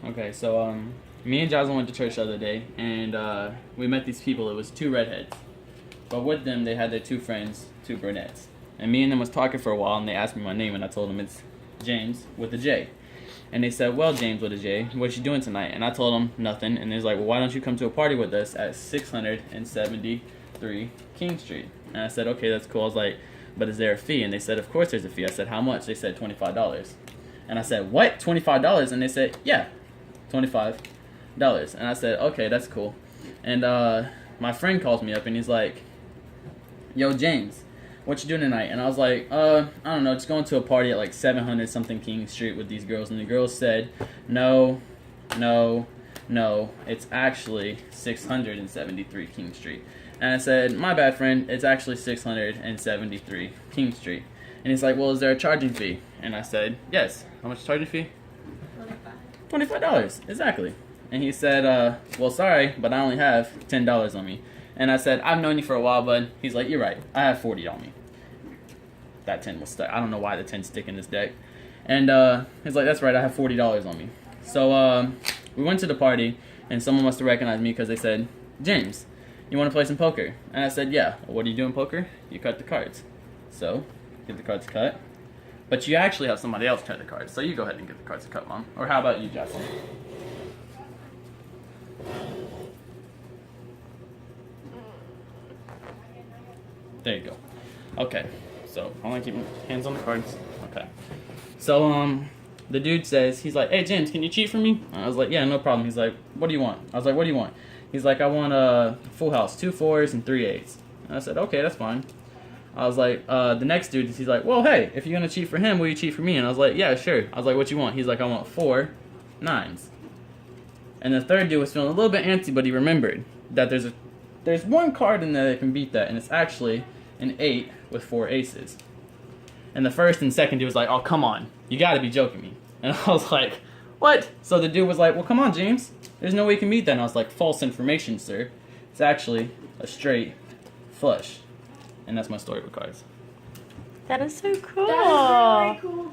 Okay, so me and Jocelyn went to church the other day, and we met these people. It was two redheads, but with them they had their two friends, two brunettes. And me and them was talking for a while, and they asked me my name, and I told them it's James with a J. And they said, "Well, James with a J, what you doing tonight?" And I told them nothing. And they was like, "Well, why don't you come to a party with us at 673 King Street?" And I said, "Okay, that's cool." I was like, "But is there a fee?" And they said, "Of course there's a fee." I said, "How much?" They said, $25. And I said, "What? $25?" And they said, "Yeah, $25." And I said, "Okay, that's cool." And my friend calls me up, and he's like, "Yo, James, what you doing tonight?" And I was like, I don't know, just going to a party at like 700 something King Street with these girls." And the girls said, no, it's actually 673 King Street. And I said, "My bad, friend, it's actually 673 King Street." And he's like, "Well, is there a charging fee?" And I said, "Yes." "How much charging fee?" 25. $25, exactly. And he said, "Well, sorry, but I only have $10 on me." And I said, "I've known you for a while, bud." He's like, "You're right, I have 40 on me." That 10 was stuck. I don't know why the 10's stick in this deck. And he's like, "That's right, I have $40 on me." So we went to the party, and someone must have recognized me because they said, "James, you want to play some poker?" And I said, "Yeah." "Well, what do you do in poker?" "You cut the cards." So, get the cards cut. But you actually have somebody else cut the cards, so you go ahead and get the cards cut, Mom. Or how about you, Jocelyn? There you go. Okay, so I want to keep my hands on the cards. Okay. So, the dude says, he's like, "Hey, James, can you cheat for me?" I was like, "Yeah, no problem." He's like, "What do you want?" I was like, "What do you want?" He's like, "I want a full house, 2 4s and 3 8s. And I said, "Okay, that's fine." I was like, the next dude, he's like, "Well, hey, if you're going to cheat for him, will you cheat for me?" And I was like, "Yeah, sure." I was like, "What you want?" He's like, "I want 4 9s. And the third dude was feeling a little bit antsy, but he remembered that there's one card in there that can beat that, and it's actually an 8 with 4 aces. And the first and second dude was like, "Oh, come on. You got to be joking me." And I was like, "What?" So the dude was like, "Well, come on, James. There's no way you can beat that." And I was like, "False information, sir. It's actually a straight flush." And that's my story with cards. That is so cool. That is really cool.